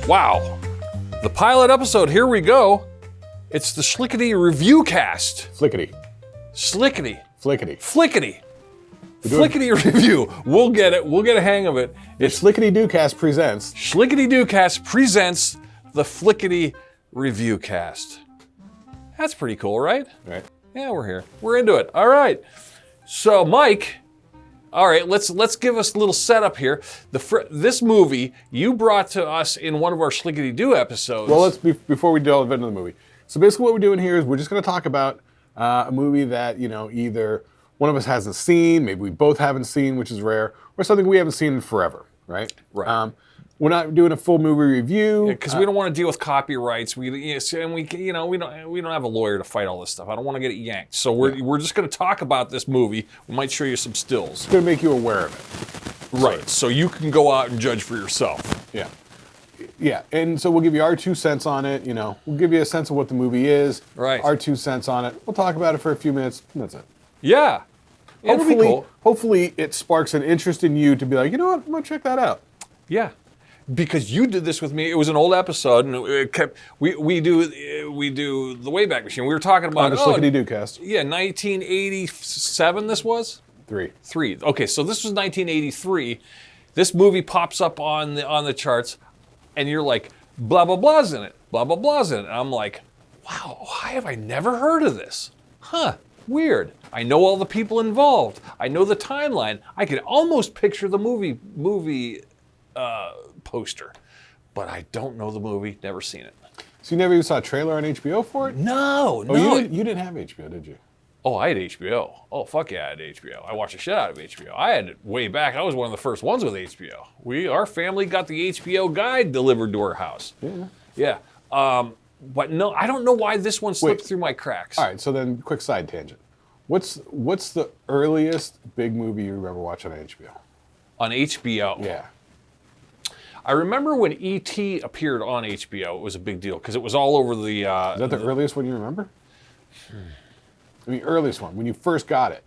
Wow. The pilot episode, here we go. It's the FLICKETTY Review Cast. Flickety. Slickety. Flickety. FLICKETTY. FLICKETTY Review. We'll get it. We'll get a hang of it. It's FLICKETTY Cast presents. FLICKETTY Cast presents the FLICKETTY Review Cast. That's pretty cool, right? Right. Yeah, we're here. We're into it. All right. So, Mike, all right, let's give us a little setup here. This movie you brought to us in one of our Schlickety-Doo episodes. Well, before we delve into the movie. So basically what we're doing here is we're just going to talk about a movie that, either one of us hasn't seen, maybe we both haven't seen, which is rare, or something we haven't seen in forever, right? Right. We're not doing a full movie review because we don't want to deal with copyrights. We don't have a lawyer to fight all this stuff. I don't want to get it yanked. So we're just going to talk about this movie. We might show you some stills. It's going to make you aware of it. Right. So you can go out and judge for yourself. Yeah. Yeah. And so we'll give you our 2 cents on it. We'll give you a sense of what the movie is. Right. Our 2 cents on it. We'll talk about it for a few minutes. And that's it. Yeah. It'll be cool. Hopefully it sparks an interest in you to be like, you know what, I'm going to check that out. Yeah. Because you did this with me. It was an old episode, and it kept. We do the Wayback Machine. We were talking about the FLICKETTY Cast. Yeah, 1987. This was 3. Okay, so this was 1983. This movie pops up on the charts, and you're like, blah blah blah's in it. Blah blah blah's in it. And I'm like, wow, why have I never heard of this? Huh. Weird. I know all the people involved. I know the timeline. I could almost picture the movie poster, but I don't know the movie. Never seen it. So you never even saw a trailer on HBO for it? No. You didn't have HBO, did you? Oh, I had HBO. Oh, fuck yeah, I had HBO. I watched the shit out of HBO. I had it way back. I was one of the first ones with HBO. Our family got the HBO guide delivered to our house. Yeah. Yeah. But no, I don't know why this one slipped through my cracks. All right, so then quick side tangent. What's the earliest big movie you ever watched on HBO? On HBO? Yeah. I remember when E.T. appeared on HBO, it was a big deal because it was all over the... Is that the earliest one you remember? I mean, earliest one, when you first got it.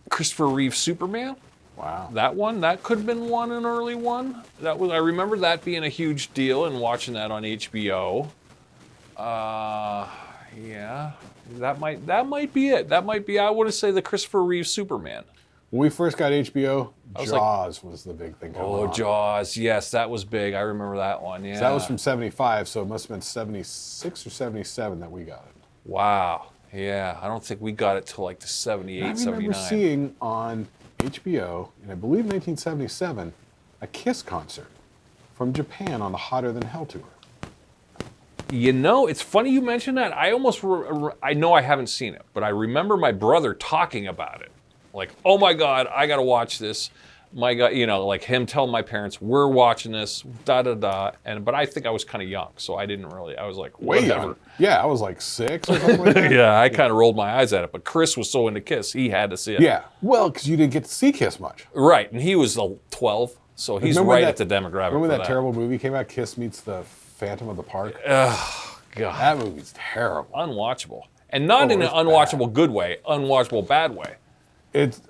Christopher Reeve Superman? Wow. That one? That could have been an early one. I remember that being a huge deal and watching that on HBO. Yeah, that might be it. That might be, I want to say, the Christopher Reeve Superman. When we first got HBO, Jaws was the big thing. Jaws. Yes, that was big. I remember that one. Yeah. So that was from 75, so it must have been 76 or 77 that we got it. Wow. Yeah, I don't think we got it till like the 78, 79. I remember seeing on HBO, in I believe 1977, a Kiss concert from Japan on the Hotter Than Hell tour. It's funny you mentioned that. I almost, I know I haven't seen it, but I remember my brother talking about it. Like, oh my God, I gotta watch this. My God, like him telling my parents, we're watching this, da da da. But I think I was kind of young, so I didn't really. I was like, way whatever. Young. Yeah, I was like 6 or something like that. Yeah, I kind of rolled my eyes at it. But Chris was so into Kiss, he had to see it. Yeah, well, because you didn't get to see Kiss much. Right, and he was 12, so he's right at the demographic. Remember that terrible movie came out, Kiss Meets the Phantom of the Park? Oh, God. That movie's terrible. Unwatchable. And not in an unwatchable good way, unwatchable bad way. It's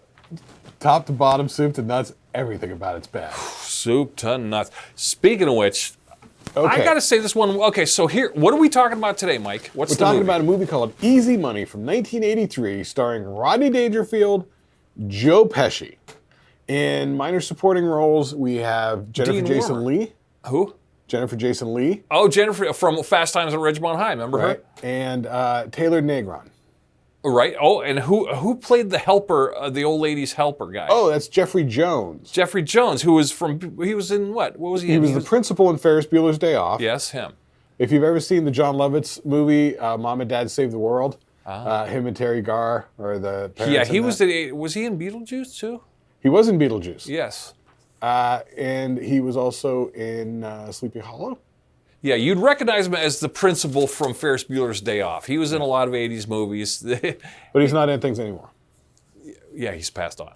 top to bottom, soup to nuts, everything about it's bad. Soup to nuts. Speaking of which, okay. I got to say this one. Okay, so here, what are we talking about today, Mike? We're talking about a movie called Easy Money from 1983, starring Rodney Dangerfield, Joe Pesci. In minor supporting roles, we have Jennifer Jason Leigh. Who? Jennifer Jason Leigh. Oh, Jennifer from Fast Times at Ridgemont High. Remember her? And Taylor Negron. Right. Oh, and who played the helper, the old lady's helper guy? Oh, that's Jeffrey Jones. Jeffrey Jones, he was in what? What was he in? He was the principal in Ferris Bueller's Day Off. Yes, him. If you've ever seen the John Lovitz movie, Mom and Dad Save the World, him and Terry Garr are the parents. Yeah, he was he in Beetlejuice too? He was in Beetlejuice. Yes. And he was also in Sleepy Hollow. Yeah, you'd recognize him as the principal from Ferris Bueller's Day Off. He was in a lot of 80s movies. But he's not in things anymore. Yeah, he's passed on.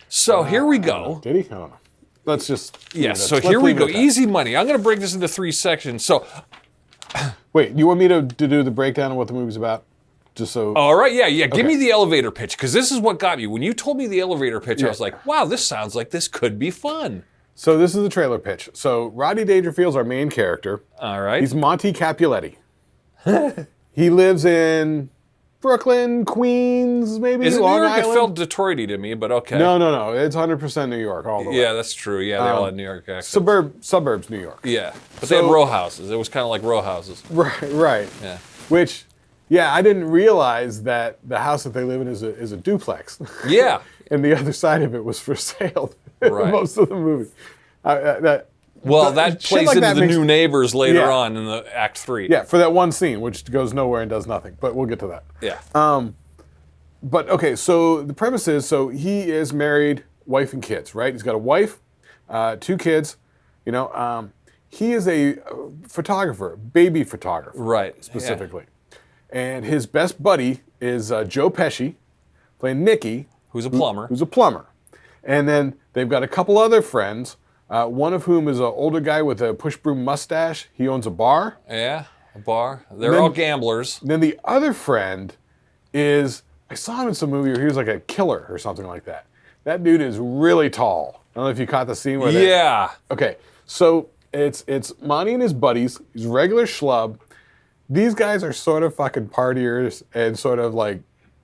So here we go. Did he? I don't know. Let's just... Yeah, so here we go. Easy Money. I'm going to break this into 3 sections. So... Wait, you want me to do the breakdown of what the movie's about? Just so... All right, yeah. Give me the elevator pitch, because this is what got me. When you told me the elevator pitch, I was like, wow, this sounds like this could be fun. So this is the trailer pitch. So Rodney Dangerfield's our main character. All right. He's Monty Capuletti. He lives in Brooklyn, Queens, maybe Is it Long New York? Island. It felt Detroity to me, but okay. No. It's 100% New York all the way. Yeah, that's true. Yeah, they all had New York accents. Suburbs, New York. Yeah, but they had row houses. It was kind of like row houses. Right. Yeah. Which, yeah, I didn't realize that the house that they live in is a duplex. Yeah. And the other side of it was for sale. Right. Most of the movie. That shit plays like into that the makes- new neighbors later Yeah. on in the Act 3. Yeah, for that one scene, which goes nowhere and does nothing. But we'll get to that. Yeah. But okay, so the premise is, so he is married, wife and kids, right? He's got a wife, 2 kids. You know, he is a photographer, baby photographer, Right. specifically. And his best buddy is Joe Pesci, playing Nicky, Who's a plumber. who's a plumber. And then they've got a couple other friends, one of whom is an older guy with a push broom mustache. He owns a bar. Yeah. A bar. They're all gamblers. Then the other friend is, I saw him in some movie where he was like a killer or something like that. That dude is really tall. I don't know if you caught the scene where Yeah. Okay, so it's Monty and his buddies. He's a regular schlub. These guys are sort of fucking partiers and sort of like.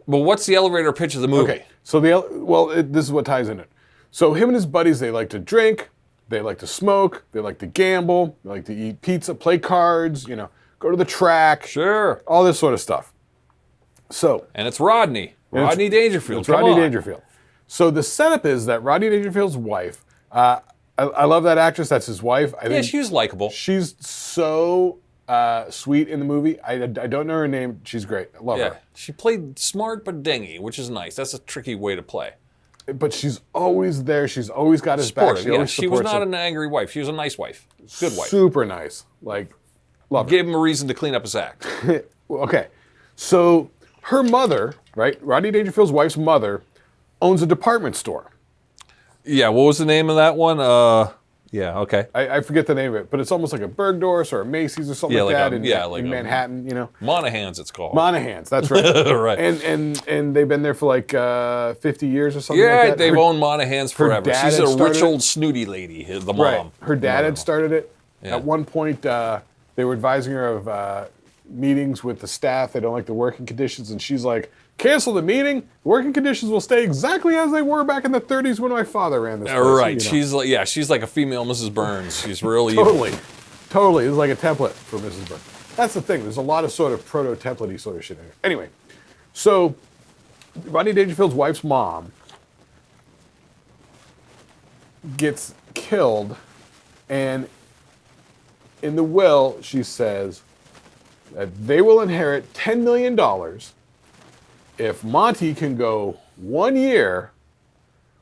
But what's the elevator pitch of the movie? Okay, so this is what ties in it. So him and his buddies, they like to drink, they like to smoke, they like to gamble, they like to eat pizza, play cards, you know, go to the track, Sure. all this sort of stuff. So. And it's Rodney. Rodney Dangerfield. It's Come Rodney on. Dangerfield. So the setup is that Rodney Dangerfield's wife, I love that actress, that's his wife. I Yeah, think she was likable. she's so sweet in the movie. I don't know her name. She's great. I love Yeah. her. She played smart but dingy, which is nice. That's a tricky way to play. But she's always there. She's always got his back. Supportive. She Yeah, always she was supports not him. an angry wife. She was a nice wife. Good wife. Super nice. Like, love her. Gave him a reason to clean up his act. Okay. So her mother, right? Rodney Dangerfield's wife's mother owns a department store. Yeah, what was the name of that one? Yeah, okay. I forget the name of it, but it's almost like a Bergdorf's or a Macy's or something Yeah, like like that in Manhattan, you know. Monahan's it's called. Monahan's, that's right. Right. And they've been there for like 50 years or something like Yeah, that. they've owned Monahan's forever. dad She's had a started rich it. old snooty lady, the mom. Right. Her dad had started it. Yeah. At one point, they were advising her of meetings with the staff. They don't like the working conditions, and she's like, "Cancel the meeting. The working conditions will stay exactly as they were back in the 30s when my father ran this place." Right. You know. She's like a female Mrs. Burns. She's really Totally. It's like a template for Mrs. Burns. That's the thing. There's a lot of sort of proto-template-y sort of shit in here. Anyway, so Rodney Dangerfield's wife's mom gets killed, and in the will, she says that they will inherit $10 million if Monty can go 1 year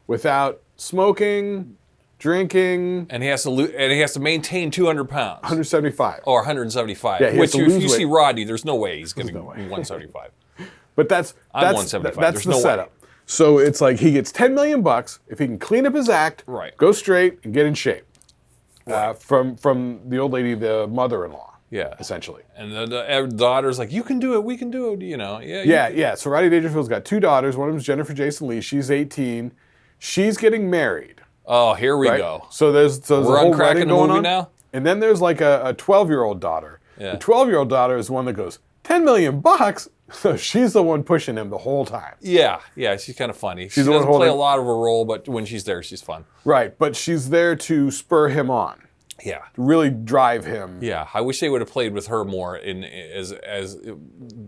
without smoking, drinking, and he has to maintain 200 pounds 175. or 175. Yeah, he has which to if lose you see weight. Rodney, there's no way he's going to be no way. 175. But that's I'm 175. That's There's the no way. setup. So it's like he gets $10 million if he can clean up his act, Right. go straight, and get in shape. From the old lady, the mother-in-law. Yeah. Essentially. And the daughter's like, "You can do it. We can do it." You know. Yeah. So Rodney Dangerfield's got 2 daughters. One of them is Jennifer Jason Leigh. She's 18. She's getting married. Oh, here we Right? go. So there's a We're whole uncracking wedding the going movie on. now? And then there's like a 12-year-old daughter. Yeah. The 12-year-old daughter is the one that goes, $10 million? So she's the one pushing him the whole time. Yeah. She's kind of funny. She the one doesn't play holding- a lot of a role, but when she's there, she's fun. Right, but she's there to spur him on, Yeah. to really drive him. Yeah. I wish they would have played with her more as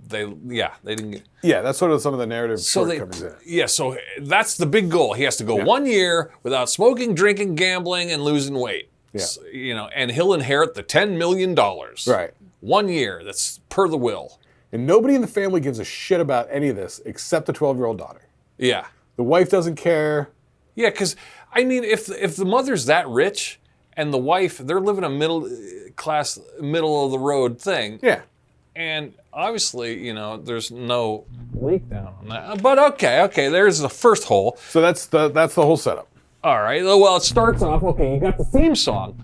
they didn't. Yeah, that's sort of some of the narrative shortcomings in it. Yeah, so that's the big goal. He has to go 1 year without smoking, drinking, gambling, and losing weight. Yeah. You know, and he'll inherit the $10 million. Right. 1 year. That's per the will. And nobody in the family gives a shit about any of this except the 12-year-old daughter. Yeah. The wife doesn't care. Yeah, because, I mean, if the mother's that rich and the wife, they're living a middle class, middle of the road thing. Yeah. And obviously, you know, there's no leak down on that. But okay, there's the first hole. So that's the whole setup. All right. Well, it starts off. Okay, you got the theme song.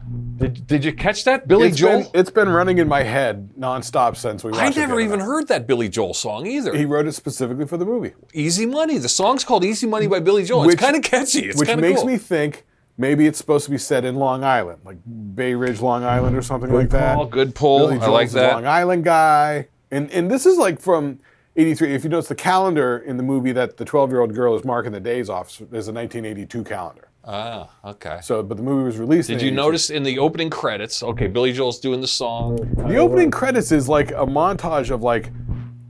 Did you catch that, Billy Joel? It's been running in my head nonstop since we watched it. I never even heard that Billy Joel song either. He wrote it specifically for the movie. Easy Money. The song's called Easy Money by Billy Joel. It's kind of catchy. It's Which kind of makes cool. me think Maybe it's supposed to be set in Long Island, like Bay Ridge, Long Island, or something like that. Good pull. Billy I Joel's like a that. Long Island guy, and this is like from '83. If you notice the calendar in the movie that the 12-year-old girl is marking the days off, there's a 1982 calendar. Ah, okay. So, but the movie was released. Did you notice in the opening credits? Okay, Billy Joel's doing the song. The opening credits is like a montage of like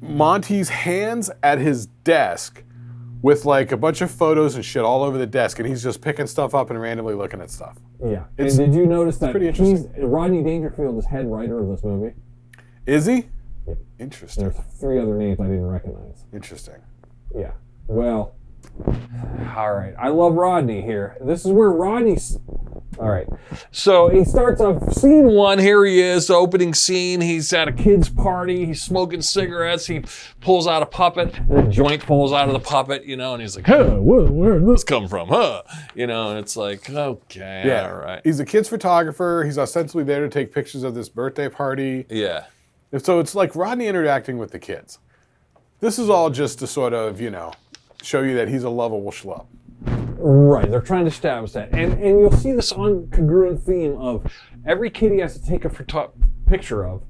Monty's hands at his desk with like a bunch of photos and shit all over the desk, and he's just picking stuff up and randomly looking at stuff. Yeah. And did you notice that pretty interesting. Rodney Dangerfield is head writer of this movie? Is he? Yeah. Interesting. There's 3 other names I didn't recognize. Interesting. Yeah. Well, all right. I love Rodney here. This is where Rodney's... All right. So he starts off scene 1. Here he is, opening scene. He's at a kid's party. He's smoking cigarettes. He pulls out a puppet. And a joint falls out of the puppet, and he's like, huh, where did this come from, huh? And it's like, okay, Yeah. all right. He's a kid's photographer. He's ostensibly there to take pictures of this birthday party. Yeah. And so it's like Rodney interacting with the kids. This is all just to sort of, show you that he's a lovable schlub. Right, they're trying to establish that. And you'll see this congruent theme of every kid he has to take a picture of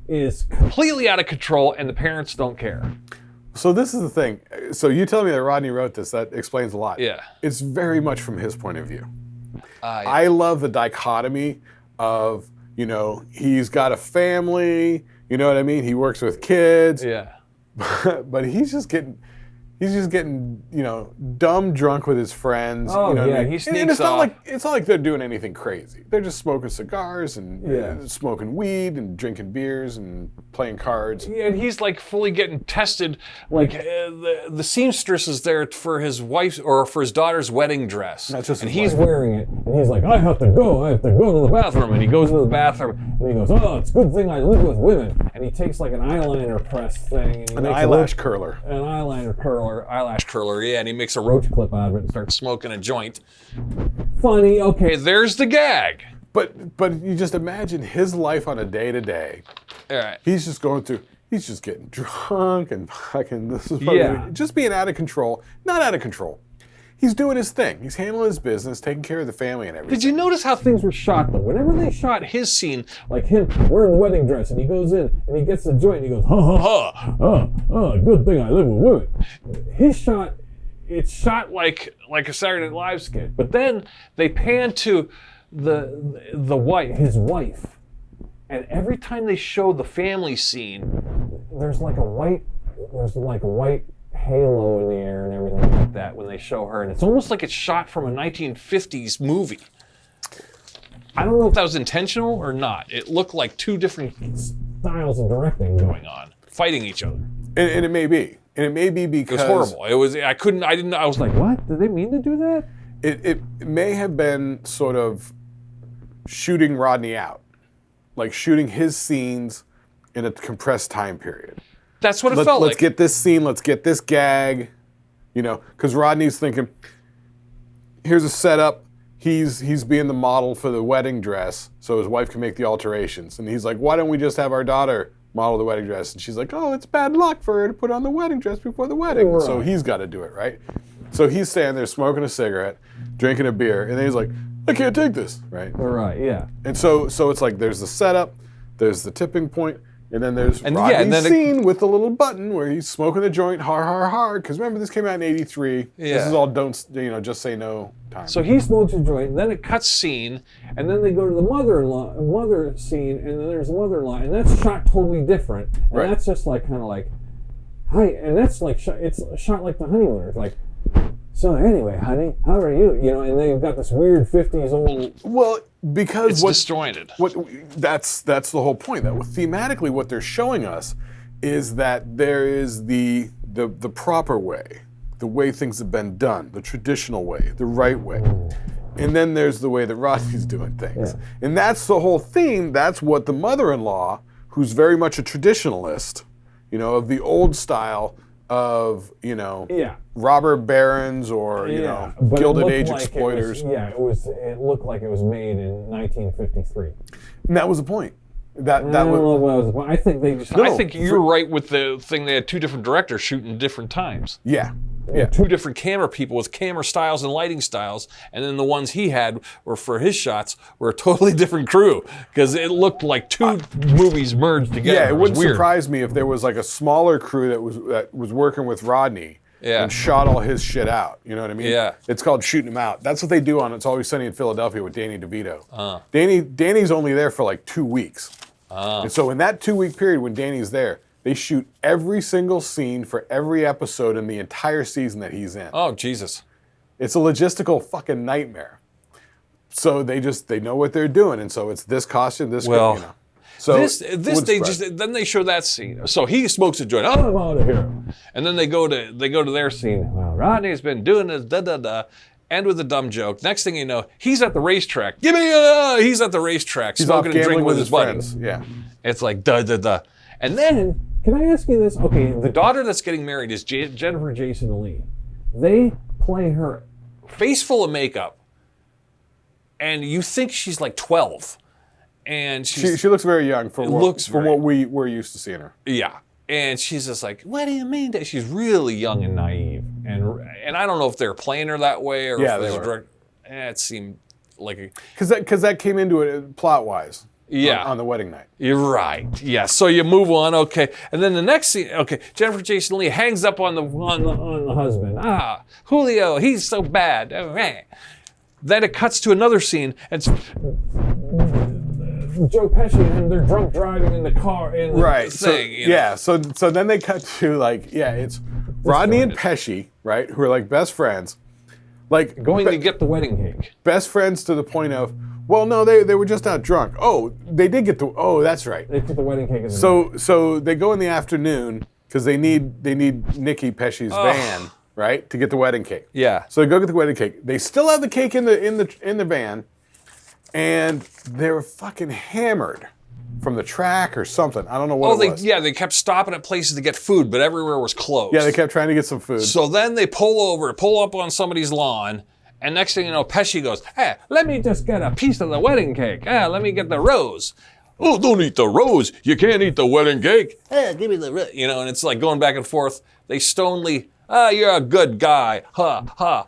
is completely out of control and the parents don't care. So this is the thing. So you tell me that Rodney wrote this, that explains a lot. Yeah. It's very much from his point of view. Yeah. I love the dichotomy of, he's got a family, you know what I mean? He works with kids. Yeah. But he's just getting, dumb drunk with his friends. Oh, you know what I yeah, mean? he And sneaks it's not off. like it's not like they're doing anything crazy. They're just smoking cigars and smoking weed and drinking beers and playing cards. Yeah, and he's like fully getting tested. Like the seamstress is there for his wife's or for his daughter's wedding dress. That's just and his He's wife. wearing it, and he's like, I have to go to the bathroom. And he goes into the bathroom, and he goes, oh, it's a good thing I live with women. And he takes like an eyeliner press thing. And he An makes eyelash curler. An eyelash curler, yeah, and he makes a roach clip out of it and starts. smoking a joint. Funny, Okay, okay. there's the gag. But you just imagine his life on a day-to-day. All right. He's just getting drunk and fucking, this is Yeah. just being out of control. Not out of control. He's doing his thing. He's handling his business, taking care of the family and everything. Did you notice how Things were shot though. Whenever they shot his scene? like him wearing the wedding dress, and he goes in and he gets the joint, and he goes, ha ha ha, good thing I live with women. It's shot like a Saturday Night Live skit, but then they pan to his wife, and every time they show the family scene, there's like a white halo in the air and everything like that when they show her, and it's almost like it's shot from a 1950s movie. I don't know If that was intentional or not, it looked like two different styles of directing going on, fighting each other. And it may be. And it may be It because... was horrible. I was like, What? Did they mean to do that? It may have been sort of shooting Rodney out. Like shooting his scenes in a compressed time period. that's what it felt Let's like. get this scene, let's get this gag. Because Rodney's thinking, here's a setup. He's being the model for the wedding dress so his wife can make the alterations. And he's like, why don't we just have our daughter model the wedding dress? And she's like, oh, it's bad luck for her to put on the wedding dress before the wedding. Right. So he's got to do it, right? So he's standing there smoking a cigarette, drinking a beer, and then he's like, I can't take this, right? Right, yeah. And so it's like there's the setup, there's the tipping point, and then there's And Rodney's yeah, and then it- scene with the little button where he's smoking the joint hard. Because remember, this came out in '83. Yeah. This is all just say no time. So he smokes a joint, then it cuts scene, and then they go to the mother scene, and then there's the mother-in-law, and that's shot totally different. And Right. that's just like kind of like, hi, and that's like it's shot like the honeymooners, like. So anyway, honey, how are you? And they've got this weird '50s old. Well, because it's disjointed. that's the whole point. That thematically, what they're showing us is that there is the proper way, the way things have been done, the traditional way, the right way. And then there's the way that Rodney's doing things. Yeah. And that's the whole theme. That's what the mother-in-law, who's very much a traditionalist, of the old style of, Yeah. robber barons or, But it Gilded looked Age like exploiters. It looked like it was made in 1953. And that was the point. That I don't was, know what was. I think they just. No. I think you're right with the thing. They had two different directors shooting different times. yeah. Yeah. two different camera people with camera styles and lighting styles, and then the ones he had were for his shots were a totally different crew because it looked like two movies merged together. Yeah, it was wouldn't weird. surprise me if there was like a smaller crew that was working with Rodney Yeah. and shot all his shit out. You know what I mean? Yeah. It's called shooting him out. That's what they do on It's Always Sunny in Philadelphia with Danny DeVito. Danny's only there for like 2 weeks. And so in that 2-week period when Danny's there, they shoot every single scene for every episode in the entire season that he's in. Oh, Jesus. It's a logistical fucking nightmare. So they know what they're doing, and so it's this costume, this, Well, you know. So this it they wouldn't just surprise me. then they show that scene. So he smokes a joint. Oh, I'm out of here. And then they go to their scene. Well, Rodney's been doing this da da da, and with a dumb joke. Next thing you know, he's at the racetrack. He's at the racetrack He's off smoking and gambling drinking with his friends. buddies. Yeah. It's like da da da. And then, can I ask you this? Okay, the daughter that's getting married is Jennifer Jason Leigh. They play her face full of makeup, and you think she's like 12. And She looks very young from what we're used to seeing her. Yeah. And she's just like, what do you mean? She's really young and naive. And I don't know if they're playing her that way or Yeah, if they there's a were. direct. It seemed like a. Because that came into it plot-wise. Yeah. On the wedding night. You're right. Yeah. So you move on. Okay. And then the next scene. Okay. Jennifer Jason Leigh hangs up on the husband. Ah, Julio, he's so bad. Oh, man. Then it cuts to another scene. And it's Joe Pesci and they're drunk driving in the car in the Right. thing. You know? Yeah. So then they cut to like, yeah, it's Rodney and Pesci, right, who are like best friends. Like Going to get the wedding cake. best friends to the point of, well, no, they were just out drunk. Oh, they did get the. Oh, that's right. They put the wedding cake in the So they go in the afternoon because they need Nikki Pesci's van, right, to get the wedding cake. Yeah. So they go get the wedding cake. They still have the cake in the van, and they're fucking hammered from the track or something. I don't know what it was. They kept stopping at places to get food, but everywhere was closed. Yeah, they kept trying to get some food. So then they pull up on somebody's lawn, and next thing you know, Pesci goes, "Hey, let me just get a piece of the wedding cake. Let me get the rose." "Oh, don't eat the rose. You can't eat the wedding cake." "Give me the rose." You know, and it's like going back and forth. They stonely, "You're a good guy." Ha, ha.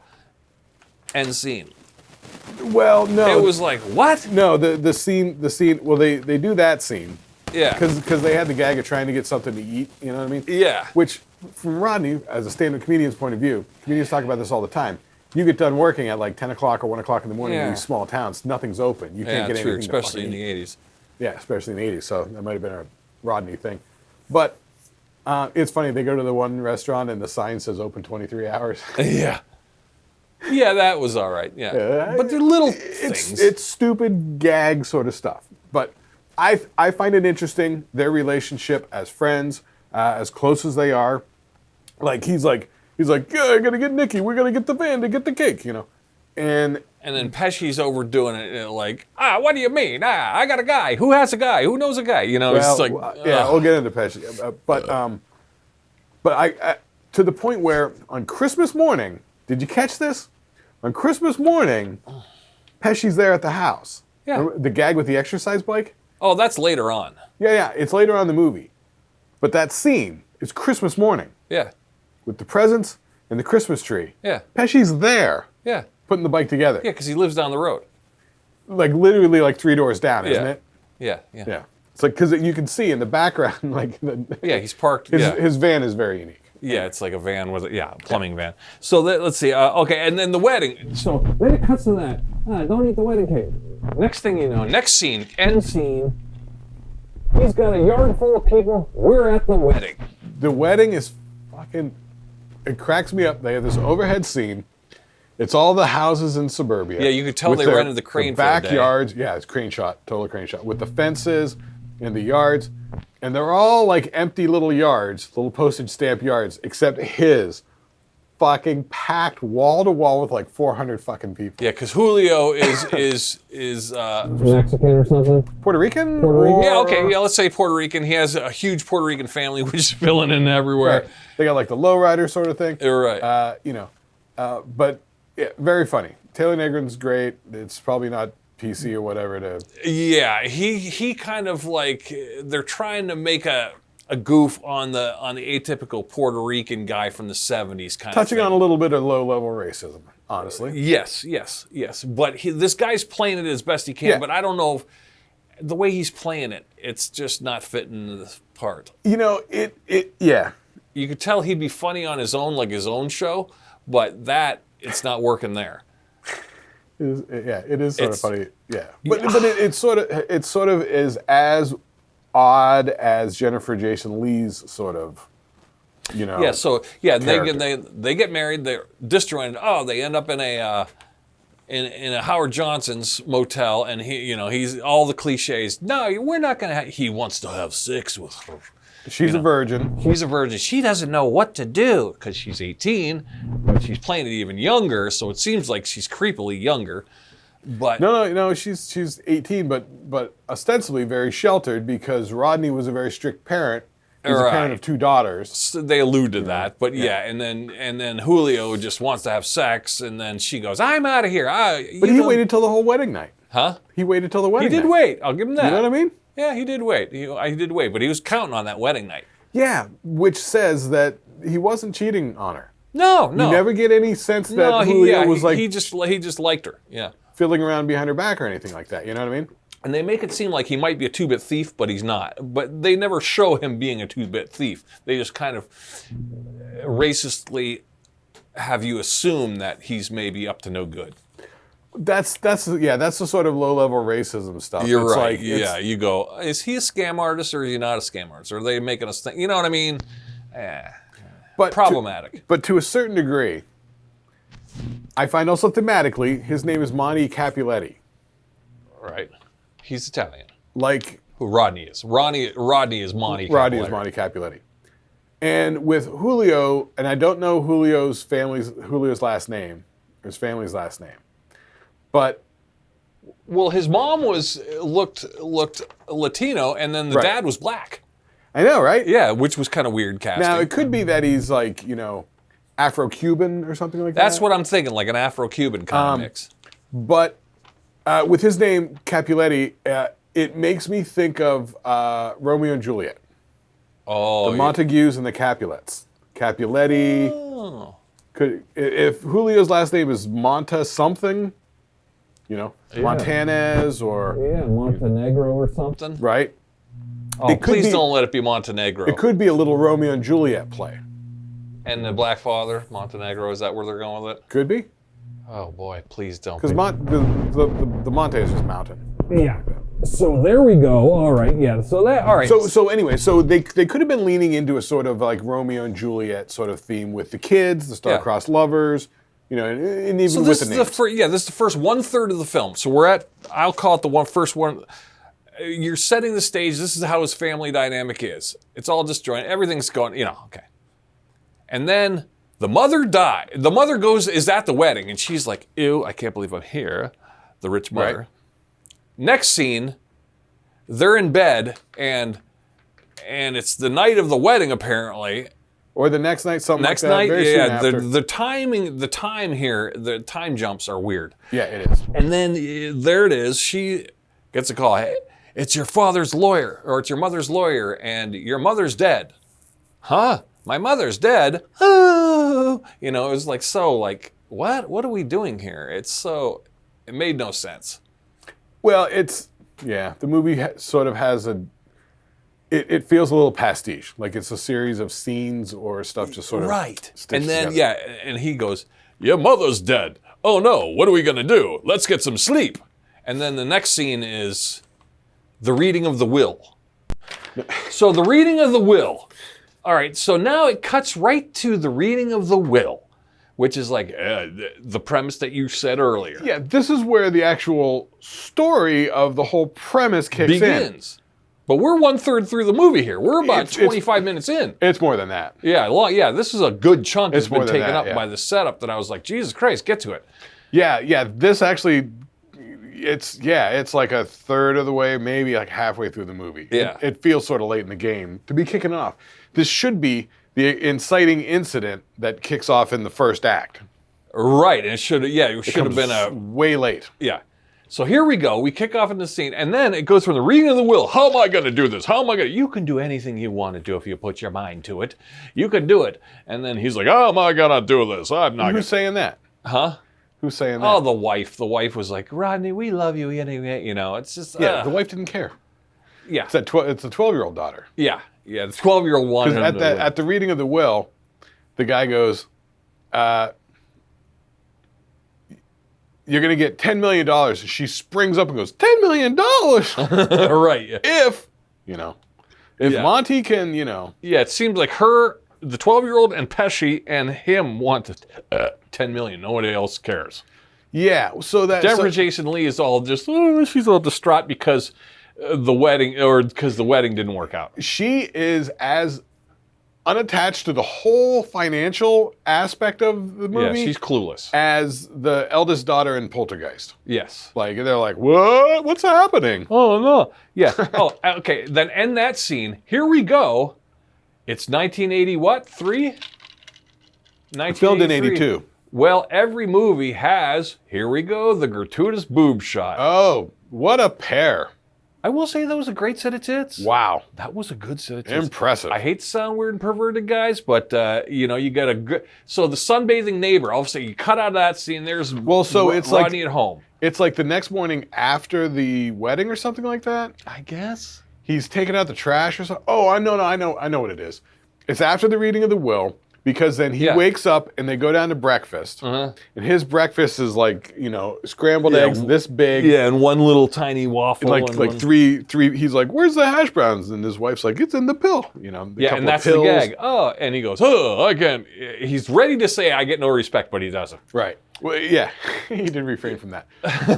End scene. Well, no. It was like, what? No, the scene, well, they do that scene. Yeah. Because they had the gag of trying to get something to eat, you know what I mean? Yeah. Which, from Rodney, as a stand-up comedian's point of view, comedians talk about this all the time. You get done working at like 10 o'clock or 1 o'clock in the morning in Yeah. these small towns, nothing's open. You can't Yeah, get true, anything to especially in fucking the eat. 80s. Yeah, especially in the 80s, so that might have been a Rodney thing. But it's funny, they go to the one restaurant and the sign says open 23 hours. Yeah. Yeah, that was all right. Yeah. But they're little things. It's stupid gag sort of stuff. But I find it interesting, their relationship as friends, as close as they are. Like he's like, yeah, I gotta get Nikki. We're gonna get the van to get the cake, you know. And then Pesci's overdoing it, what do you mean? I got a guy. Who has a guy? Who knows a guy? You know, well, it's like, yeah, we'll get into Pesci. But I to the point where on Christmas morning, did you catch this? On Christmas morning, Pesci's there at the house. Yeah. Remember the gag with the exercise bike? oh, that's later on. Yeah, it's later on in the movie. But that scene is Christmas morning Yeah. with the presents and the Christmas tree. Yeah. Pesci's there Yeah. putting the bike together. Yeah, because he lives down the road. Like literally like 3 doors down, isn't Yeah. it? Yeah. Yeah. Yeah. It's like, because you can see in the background, like, Yeah, he's parked. his van is very unique. Yeah, it's like a van with a plumbing van. So let's see. Okay, and then the wedding. So then it cuts to that. Don't eat the wedding cake. Next thing you know, next scene, end scene. He's got a yard full of people. We're at the wedding. The wedding is fucking, it cracks me up. They have this overhead scene. It's all the houses in suburbia. Yeah, you could tell with they their- rented the crane for their the day. backyards. Yeah, it's crane shot, total crane shot. With the fences and the yards. And they're all like empty little yards, little postage stamp yards, except his fucking packed wall to wall with like 400 fucking people. Yeah, because Julio is Mexican or something. Puerto Rican? Puerto Rican? Or- yeah, okay, yeah, let's say Puerto Rican. He has a huge Puerto Rican family, which is filling in everywhere. Right. They got like the lowrider sort of thing. You're right. But yeah, very funny. Taylor Negron's great. It's probably not PC or whatever to. Yeah, he kind of like they're trying to make a a goof on the atypical Puerto Rican guy from the 70s kind of Touching thing. on a little bit of low-level racism, honestly. Yes. But this guy's playing it as best he can, Yeah. but I don't know if the way he's playing it, it's just not fitting the part. You know, yeah. You could tell he'd be funny on his own, like his own show, but it's not working there. It is sort of funny. Yeah, but it sort of is as odd as Jennifer Jason Leigh's sort of, Yeah. So yeah, character. they get married. They're disjointed. Oh, they end up in a in a Howard Johnson's motel, and he's all the cliches. No, we're not gonna. He wants to have sex with her. She's a virgin. She's a virgin. She doesn't know what to do because she's 18, but she's playing it even younger, so it seems like she's creepily younger. But No, she's 18, but ostensibly very sheltered because Rodney was a very strict parent. He's a parent of 2 daughters. so they allude to that. But yeah, and then Julio just wants to have sex, and then she goes, "I'm out of here." But he waited till the whole wedding night. Huh? He waited till the wedding He did night. wait. I'll give him that. You know what I mean? Yeah, he did wait. He did wait, but he was counting on that wedding night. Yeah, which says that he wasn't cheating on her. No. You never get any sense that No, Julio was like he just liked her. Yeah. fiddling around behind her back or anything like that. You know what I mean? And they make it seem like he might be a 2-bit thief, but he's not. But they never show him being a 2-bit thief. They just kind of racistly have you assume that he's maybe up to no good. That's the sort of low-level racism stuff. You're It's right. like, it's- Yeah, you go, is he a scam artist or is he not a scam artist? Are they making us think? You know what I mean? but Problematic. but to a certain degree, I find also thematically, his name is Monty Capuletti. Right. He's Italian. Like Who Rodney is. Rodney is Monty. Rodney is Capuletti. Monty Capuletti. And with Julio, and I don't know Julio's last name, his family's last name, but Well, his mom looked Latino, and then the Right. dad was black. I know, right? Yeah, which was kind of weird casting. Now it could be that he's like, Afro-Cuban or something like that. That's what I'm thinking, like an Afro-Cuban kind of mix. But with his name Capuletti, it makes me think of Romeo and Juliet, Oh, the Montagues and the Capulets. Capuletti. Oh. If Julio's last name is Monta something, Montanez or Yeah, Montenegro or something. right. Oh, It could please be- don't let it be Montenegro. It could be a little Romeo and Juliet play. And the Black Father, Montenegro, is that where they're going with it? Could be Oh boy, please don't. because Be. the Monte is just mountain. Yeah. So there we go. All right. Yeah. So that. All right. So anyway, they could have been leaning into a sort of like Romeo and Juliet sort of theme with the kids, the star-crossed lovers, and even So with this the is the names. this is the first 1/3 of the film. So we're at, I'll call it the first one. You're setting the stage. This is how his family dynamic is. It's all disjointed. Everything's going, okay. And then the mother died. The mother is at the wedding, and she's like, "Ew, I can't believe I'm here." The rich mother. Right. Next scene, they're in bed, and it's the night of the wedding apparently. Or the next night, something Next like that. night, Very soon yeah. after. The time here, the time jumps are weird. Yeah, it is. And then there it is. She gets a call. Hey, it's your father's lawyer, or it's your mother's lawyer, and your mother's dead. Huh? My mother's dead? Oh, it was like, so like, what? What are we doing here? It made no sense. Well, the movie sort of has it feels a little pastiche, like it's a series of scenes or stuff just sort of stitched And then, together. and he goes, your mother's dead. Oh no, what are we gonna do? Let's get some sleep. And then the next scene is the reading of the will. So the reading of the will. All right, so now it cuts right to the reading of the will, which is like the premise that you said earlier. Yeah, this is where the actual story of the whole premise kicks in. Begins. But we're 1/3 through the movie here. We're about It's- 25 minutes in. It's more than that. Yeah, this is a good chunk that's It's more been than taken that, up yeah. by the setup that I was like, Jesus Christ, get to it. Yeah, this actually, it's like a third of the way, maybe like halfway through the movie. Yeah. It feels sort of late in the game to be kicking off. This should be the inciting incident that kicks off in the first act. Right, and it should have been way late. yeah. So here we go. We kick off in the scene, and then it goes from the reading of the will. How am I going to do this? How am I going to? You can do anything you want to do if you put your mind to it. You can do it. And then he's like, how am I going to do this? I'm not. Who's saying that? Huh? Who's saying that? Oh, the wife. The wife was like, Rodney, we love you. You know, it's just. Yeah, the wife didn't care. Yeah. It's a 12-year-old daughter. Yeah. Yeah. The 12-year-old wanted him to at the reading of the will, the guy goes, you're going to get $10 million. And she springs up and goes, $10 million? Right. Yeah. If Monty can, Yeah, it seems like her, the 12-year-old, and Pesci and him want $10 million. Nobody else cares. Yeah, so that... Deborah Jason Lee is all just, she's all distraught because the wedding didn't work out. She is as unattached to the whole financial aspect of the movie. Yeah, she's clueless. As the eldest daughter in Poltergeist. Yes. Like, they're like, what? What's happening? Oh, no. Yeah. Oh, okay. Then end that scene. Here we go. It's 1980 what? 3? Filmed in 82. Well, every movie has, here we go, the gratuitous boob shot. Oh, what a pair. I will say that was a great set of tits. Wow. That was a good set of tits. Impressive. I hate to sound weird and perverted, guys, but, you got a good... So the sunbathing neighbor, all of a sudden you cut out of that scene, there's Rodney at home. It's like the next morning after the wedding or something like that. I guess. He's taking out the trash or something. Oh, I know what it is. It's after the reading of the will, because then he wakes up and they go down to breakfast. And his breakfast is like, scrambled eggs this big. Yeah, and one little tiny waffle. Like three, he's like, where's the hash browns? And his wife's like, it's in the pill. Yeah, and that's the gag. Oh, and he goes, I can't. He's ready to say, I get no respect, but he doesn't. Right. Well, yeah, he did refrain from that.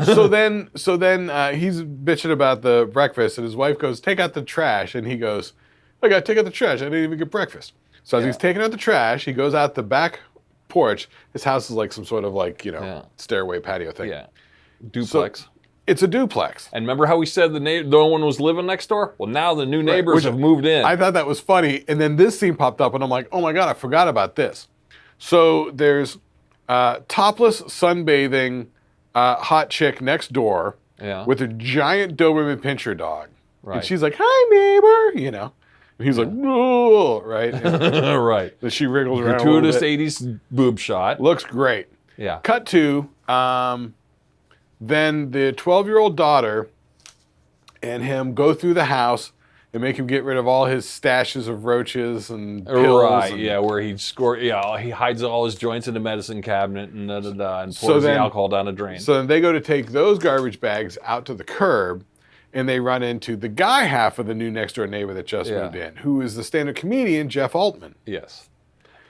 So then he's bitching about the breakfast, and his wife goes, take out the trash. And he goes, I got to take out the trash. I didn't even get breakfast. So as he's taking out the trash, he goes out the back porch. His house is like some sort of stairway patio thing. Yeah. Duplex. So it's a duplex. And remember how we said no one was living next door? Well, now the new neighbors have moved in. I thought that was funny. And then this scene popped up, and I'm like, oh my God, I forgot about this. So there's topless sunbathing hot chick next door with a giant Doberman Pinscher dog. Right. And she's like, hi, neighbor, And he's like, oh, right? Right. Then she wriggles around gratuitous 80s boob shot. Looks great. Yeah. Cut to, then the 12-year-old daughter and him go through the house and make him get rid of all his stashes of roaches and pills. Right, where he hides all his joints in the medicine cabinet and and pours the alcohol down the drain. So then they go to take those garbage bags out to the curb, and they run into the guy half of the new next door neighbor that just moved in, who is the stand-up comedian Jeff Altman. Yes.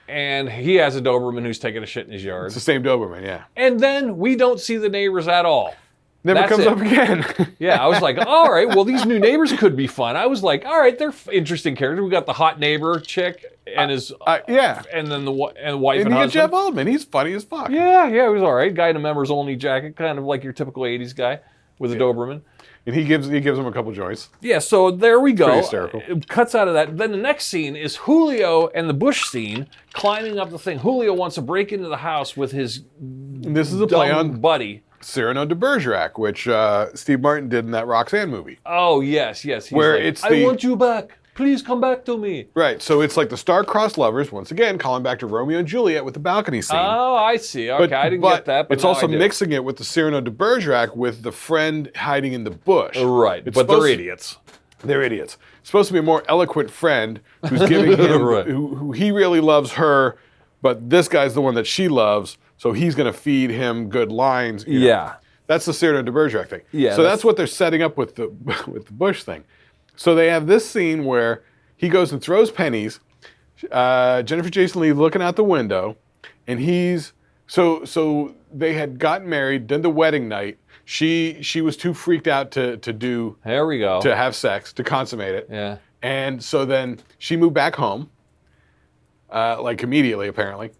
And he has a Doberman who's taking a shit in his yard. It's the same Doberman, yeah. And then we don't see the neighbors at all. Never comes up again. Yeah, I was like, all right, well, these new neighbors could be fun. I was like, all right, they're interesting characters. We got the hot neighbor chick and his and then the wife and you husband. get Jeff Altman. He's funny as fuck. Yeah, he was all right. Guy in a members only jacket, kind of like your typical 80s guy with a Doberman. And he gives him a couple joints. Yeah, so there we go. Pretty hysterical. It cuts out of that. Then the next scene is Julio and the bush scene climbing up the thing. Julio wants to break into the house with his this is a play on buddy. Cyrano de Bergerac, which Steve Martin did in that Roxanne movie. Oh, yes. He's where like, I want you back. Please come back to me. Right, so it's like the star-crossed lovers, once again, calling back to Romeo and Juliet with the balcony scene. Oh, I see. Okay, I didn't get that, but it's also mixing it with the Cyrano de Bergerac with the friend hiding in the bush. Right, but they're idiots. They're idiots. It's supposed to be a more eloquent friend who's giving him, who he really loves her, but this guy's the one that she loves, so he's going to feed him good lines. Yeah. That's the Cyrano de Bergerac thing. Yeah. So that's what they're setting up with the bush thing. So they have this scene where he goes and throws pennies. Jennifer Jason Leigh looking out the window, and he's so they had gotten married. Then the wedding night, she was too freaked out to do. There we go. To have sex, to consummate it. Yeah. And so then she moved back home, like immediately apparently.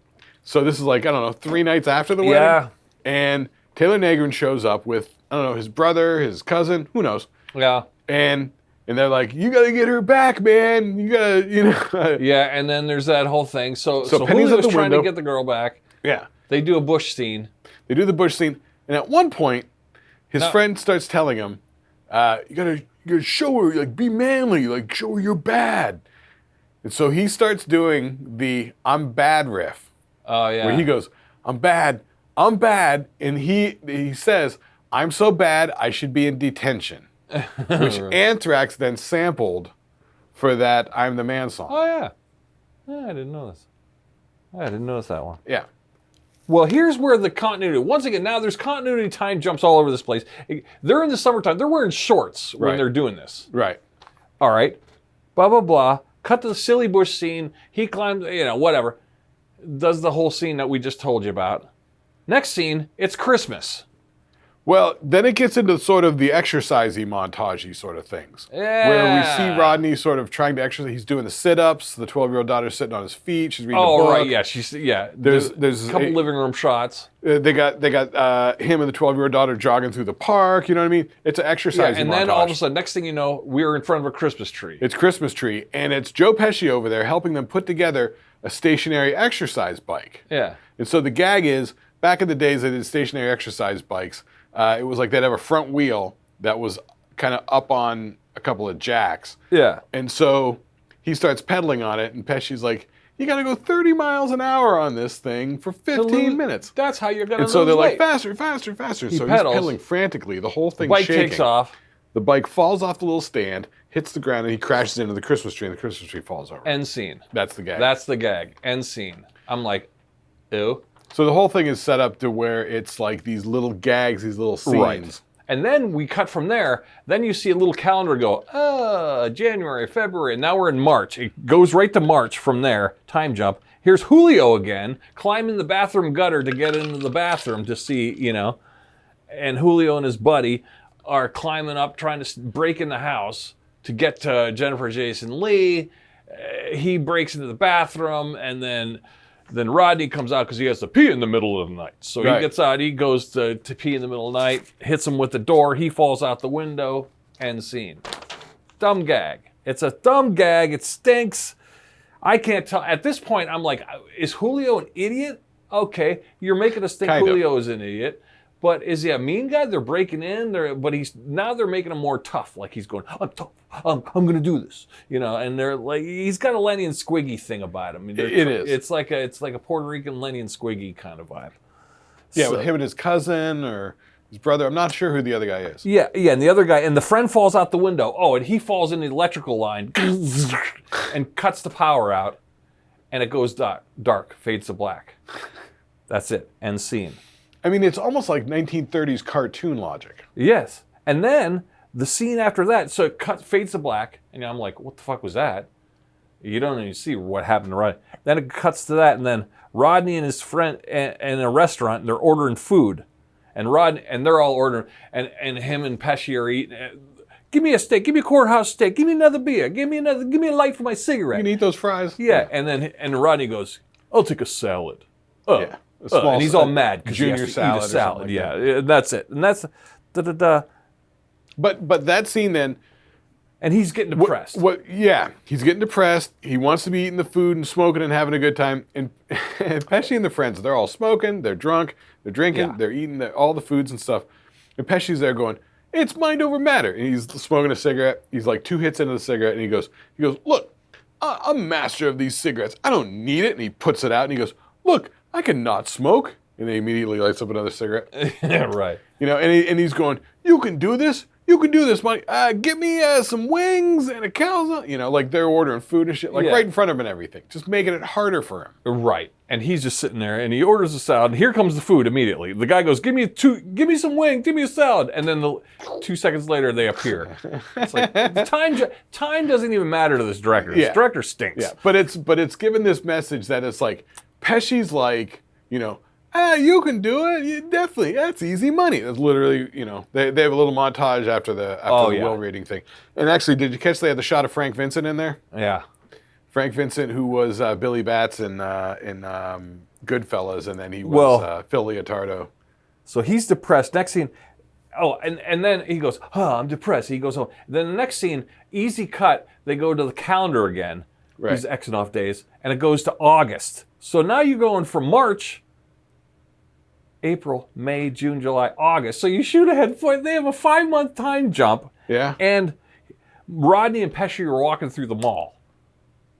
So this is like, I don't know, 3 nights after the wedding. Yeah. And Taylor Negron shows up with, I don't know, his brother, his cousin, who knows. Yeah. And they're like, you got to get her back, man. You got to, Yeah, and then there's that whole thing. So Penny's Julio's at the trying window. to get the girl back. Yeah. They do a bush scene. They do the bush scene. And at one point, His friend starts telling him, you gotta show her, like, be manly, like, show her you're bad. And so he starts doing the I'm bad riff. Oh, yeah. Where he goes, I'm bad, and he says, I'm so bad I should be in detention. Which Anthrax then sampled for that I'm the Man song. Oh, yeah. Yeah, I didn't know this. I didn't notice that one. Yeah. Well, here's where the continuity, once again, now there's continuity time jumps all over this place. They're in the summertime. They're wearing shorts when they're doing this. Right. All right. Blah, blah, blah. Cut to the silly bush scene. He climbs, whatever. Does the whole scene that we just told you about. Next scene, it's Christmas. Well, then it gets into sort of the exercisey montagey sort of things. Yeah. Where we see Rodney sort of trying to exercise. He's doing the sit-ups. The 12-year-old daughter's sitting on his feet. She's reading a book. Oh, right, yeah. There's a couple living room shots. They got him and the 12-year-old daughter jogging through the park. You know what I mean? It's an exercisey and montage. then all of a sudden, next thing you know, we're in front of a Christmas tree. It's Christmas tree, and it's Joe Pesci over there helping them put together a stationary exercise bike. Yeah. And so the gag is, back in the days they did stationary exercise bikes, it was like they'd have a front wheel that was kind of up on a couple of jacks. Yeah. And so he starts pedaling on it, and Pesci's like, you got to go 30 miles an hour on this thing for 15 minutes. That's how you're going to And so they're weight. like, faster, faster, faster. So pedals. he's pedaling frantically. The whole thing's Bike shaking. takes off. The bike falls off the little stand, hits the ground, and he crashes into the Christmas tree, and the Christmas tree falls over. End scene. That's the gag. That's the gag. End scene. I'm like, ew. So the whole thing is set up to where it's like these little gags, these little scenes. Right. And then we cut from there. Then you see a little calendar go, January, February, and now we're in March. It goes right to March from there. Time jump. Here's Julio again, climbing the bathroom gutter to get into the bathroom to see, and Julio and his buddy are climbing up, trying to break in the house to get to Jennifer Jason Leigh. He breaks into the bathroom, and then Rodney comes out because he has to pee in the middle of the night. So he gets out, he goes to pee in the middle of the night, hits him with the door, he falls out the window, end scene. Dumb gag. It's a dumb gag, it stinks. I can't tell. At this point, I'm like, is Julio an idiot? Okay, you're making us think Julio is an idiot. But is he a mean guy? They're breaking in, but they're making him more tough. Like he's going, I'm tough. I'm going to do this, And they're like, he's got a Lenny and Squiggy thing about him. It is. It's like a Puerto Rican Lenny and Squiggy kind of vibe. Yeah, with him and his cousin or his brother. I'm not sure who the other guy is. Yeah, and the other guy, and the friend falls out the window. Oh, and he falls in the electrical line and cuts the power out, and it goes dark, fades to black. That's it. End scene. I mean, it's almost like 1930s cartoon logic. Yes. And then the scene after that, so it fades to black, and I'm like, what the fuck was that? You don't even see what happened to Rodney. Then it cuts to that, and then Rodney and his friend in a restaurant, and they're ordering food. And they're all ordering, and him and Pesci are eating. Give me a steak, give me a courthouse steak, give me another beer, give me a light for my cigarette. You can eat those fries? Yeah, and Rodney goes, I'll take a salad. Yeah. And he's all mad because he has to salad eat a salad. Like that. That's it. And that's da-da-da. But that scene then, and he's getting depressed. He's getting depressed. He wants to be eating the food and smoking and having a good time. And Pesci and the friends, they're all smoking, they're drunk, they're drinking, they're eating all the foods and stuff. And Pesci's there going, it's mind over matter. And he's smoking a cigarette. He's like 2 hits into the cigarette, and he goes, look, I'm master of these cigarettes. I don't need it. And he puts it out, and he goes, look, I can not smoke. And then he immediately lights up another cigarette. Yeah, right. And he's going, you can do this. You can do this, money. Get me some wings and a calzone. Like they're ordering food and shit, right in front of him and everything. Just making it harder for him. Right. And he's just sitting there, and he orders a salad, and here comes the food immediately. The guy goes, give me some wings, give me a salad. And then 2 seconds later, they appear. It's like, time doesn't even matter to this director. This director stinks. Yeah, but it's given this message that it's like, Pesci's like, you can do it. You definitely, that's easy money. That's literally, they have a little montage after the will reading thing. And actually, did you catch they had the shot of Frank Vincent in there? Yeah. Frank Vincent, who was Billy Batts in Goodfellas, and then he was Phil Leotardo. So he's depressed. Next scene, and then he goes, I'm depressed. He goes home. Then the next scene, easy cut, they go to the calendar again. Right. These X and off days, and it goes to August. So now you're going from March April, May, June, July, August. So you shoot ahead. They have a 5-month time jump. Yeah. And Rodney and Pesci are walking through the mall.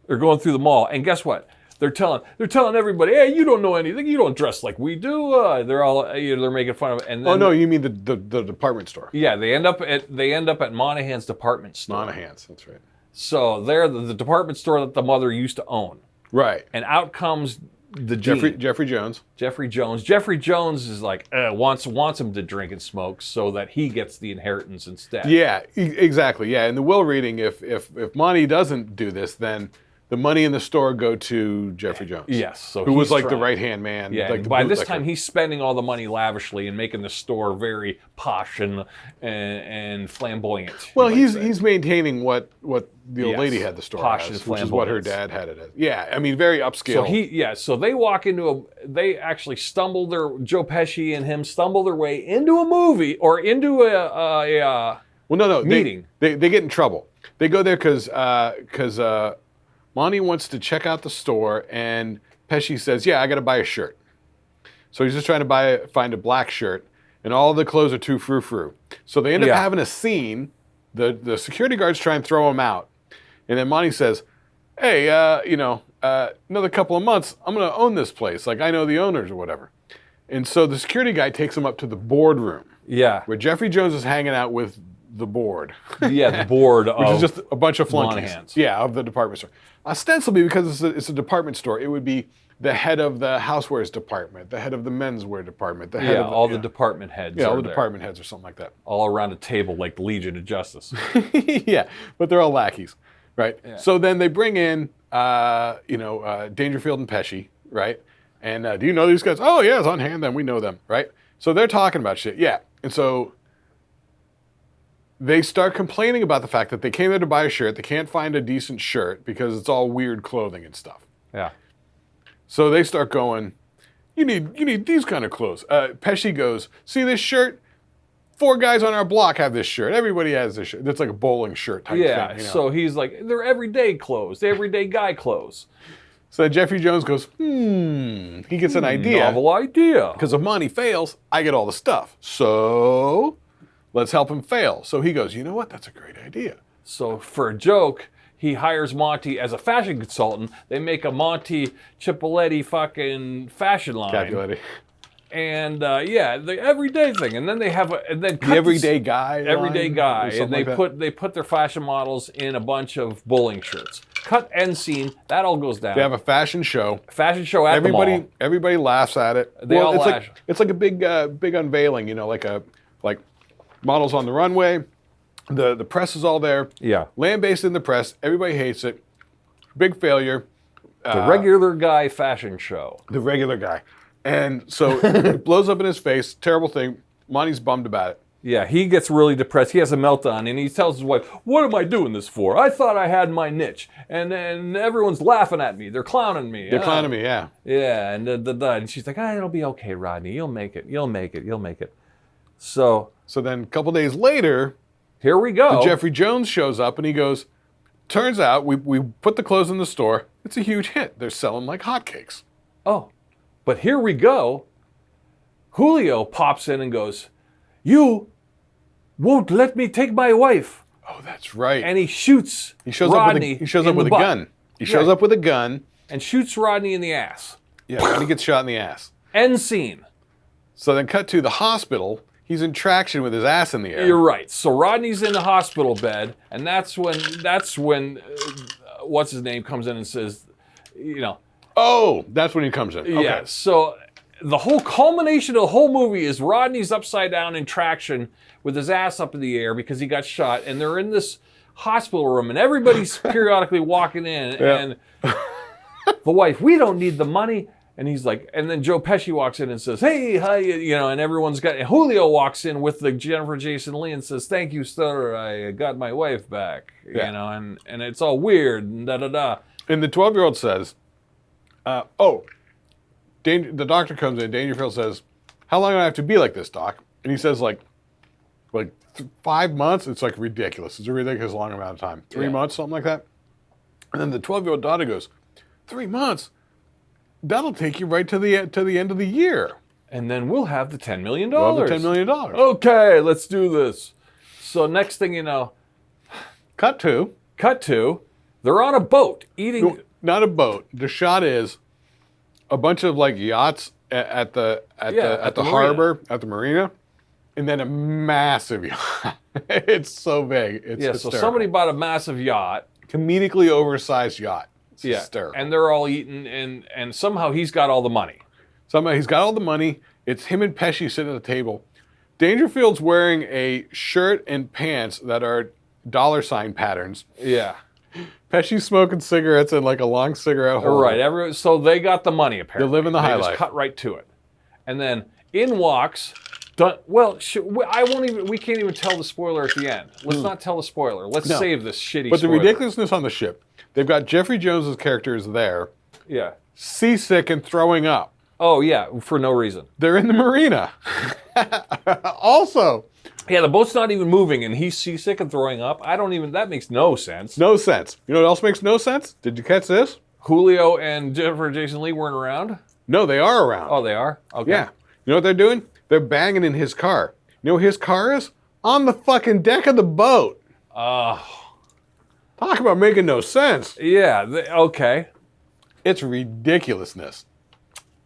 They're going through the mall, and guess what? They're telling everybody, "Hey, you don't know anything. You don't dress like we do." They're all they're making fun of it. And then, Oh no, you mean the department store? yeah, they end up at Monahan's department store. Monahan's, that's right. So they're the department store that the mother used to own. Right. And out comes the Jeffrey dean, Jones. Jeffrey Jones. Jeffrey Jones is like wants him to drink and smoke so that he gets the inheritance instead. Yeah, exactly. Yeah, in the will reading, if Monty doesn't do this, then the money in the store go to Jeffrey Jones. Yes, so who was he's like the trying- right-hand man. Yeah, like and the by this bootlicker. time he's spending all the money lavishly and making the store very posh and flamboyant. Well, you might say. he's maintaining what the old Yes, lady had the store posh as, and which is what her flamboyance. dad had it as. Yeah, I mean, very upscale. So they walk into they actually Joe Pesci and him stumble their way into a movie or into a Well, no, meeting. They get in trouble. They go there because Monty wants to check out the store, and Pesci says, "Yeah, I got to buy a shirt." So he's just trying to find a black shirt, and all the clothes are too frou-frou. So they end up Yeah. having a scene. The security guards try and throw him out, and then Monty says, "Hey, another couple of months, I'm going to own this place. Like I know the owners or whatever." And so the security guy takes him up to the boardroom Yeah. where Jeffrey Jones is hanging out with the board. Yeah, the board Which of is just a bunch of flunkies. Monahan's. Yeah, of the department store. Ostensibly, because it's a department store, it would be the head of the housewares department, the head of the menswear department, the head of all the department heads. all are the there, department heads or something like that. all around a table like the Legion of Justice. Yeah, but they're all lackeys, right? So then they bring in, Dangerfield and Pesci, right? And do you know these guys? Oh yeah, it's on hand. Then we know them, right? So they're talking about shit, yeah. And so they start complaining about the fact that they came there to buy a shirt. They can't find a decent shirt because it's all weird clothing and stuff. Yeah. So they start going, you need these kind of clothes. Pesci goes, see this shirt? 4 guys on our block have this shirt. Everybody has this shirt. It's like a bowling shirt type Yeah. thing. You know? So he's like, they're everyday clothes, everyday guy clothes. So then Jeffrey Jones goes, he gets an idea. Novel idea. Because if Monty fails, I get all the stuff. So let's help him fail. So he goes, you know what? That's a great idea. So for a joke, he hires Monty as a fashion consultant. They make a Monty Cipollette fucking fashion line. Capuletti. And the everyday thing. And then they have The everyday guy. everyday line guy, or something and they like that. put their fashion models in a bunch of bowling shirts. Cut end scene. That all goes down. They have a fashion show. fashion show at the mall. Everybody laughs at it. They all it's laugh. It's like a big unveiling, like models on the runway. The press is all there. Yeah. Land-based in the press. Everybody hates it. Big failure. The regular guy fashion show. The regular guy. And so it blows up in his face. Terrible thing. Monty's bummed about it. Yeah, he gets really depressed. He has a meltdown, and he tells his wife, "What am I doing this for? I thought I had my niche, and everyone's laughing at me. They're clowning me. They're clowning me, yeah. Yeah, and she's like, it'll be okay, Rodney. You'll make it. You'll make it. You'll make it." So So then a couple days later, here we go. Jeffrey Jones shows up and he goes, turns out we put the clothes in the store. It's a huge hit. They're selling like hotcakes. Oh, but here we go. Julio pops in and goes, "You won't let me take my wife." Oh, that's right. And he shoots he shows Rodney up with a butt. gun. He shows Yeah. up with a gun. And shoots Rodney in the ass. Yeah, and he gets shot in the ass. End scene. So then cut to the hospital. He's in traction with his ass in the air. You're right. So Rodney's in the hospital bed, and that's when what's his name comes in and says, Oh, that's when he comes in. Okay. yeah. So the whole culmination of the whole movie is Rodney's upside down in traction with his ass up in the air because he got shot, and they're in this hospital room, and everybody's periodically walking in, and the wife, "We don't need the money." And he's like, and then Joe Pesci walks in and says, "Hey, how you?" And everyone's got, and Julio walks in with the Jennifer Jason Leigh and says, "Thank you, sir, I got my wife back." Yeah. And it's all weird and da-da-da. And the 12-year-old says, the doctor comes in, Dangerfield says, "How long do I have to be like this, doc?" And he says, like 5 months? It's like ridiculous. It's a ridiculous long amount of time. 3 Yeah. months, something like that. And then the 12-year-old daughter goes, 3 months? That'll take you right to the end of the year. And then we'll have the $10 million. Well, the $10 million. Okay, let's do this. So next thing you know, Cut to. they're on a boat eating. Not a boat. The shot is a bunch of like yachts at the harbor, at the marina, and then a massive yacht. It's so big. It's hysterical. So somebody bought a massive yacht. Comedically oversized yacht. It's hysterical. And they're all eating, and somehow he's got all the money. Somehow he's got all the money. It's him and Pesci sitting at the table. Dangerfield's wearing a shirt and pants that are $ patterns. Yeah. Pesci's smoking cigarettes in like a long cigarette holder. Right. So they got the money apparently. They're living the high They just life. cut right to it, and then in walks. We can't even tell the spoiler at the end. Let's not tell the spoiler. Let's save this shitty. But the spoiler. ridiculousness on the ship. They've got Jeffrey Jones's character is there, Yeah. seasick and throwing up. Oh yeah, for no reason. They're in the marina. Also, Yeah, the boat's not even moving, and he's seasick and throwing up. That makes no sense. no sense. You know what else makes no sense? Did you catch this? Julio and Jennifer Jason Leigh weren't around. No, they are around. Oh, they are. Okay. Yeah. You know what they're doing? They're banging in his car. You know where his car is? On the fucking deck of the boat. Oh. Talk about making no sense. Yeah. Okay. It's ridiculousness.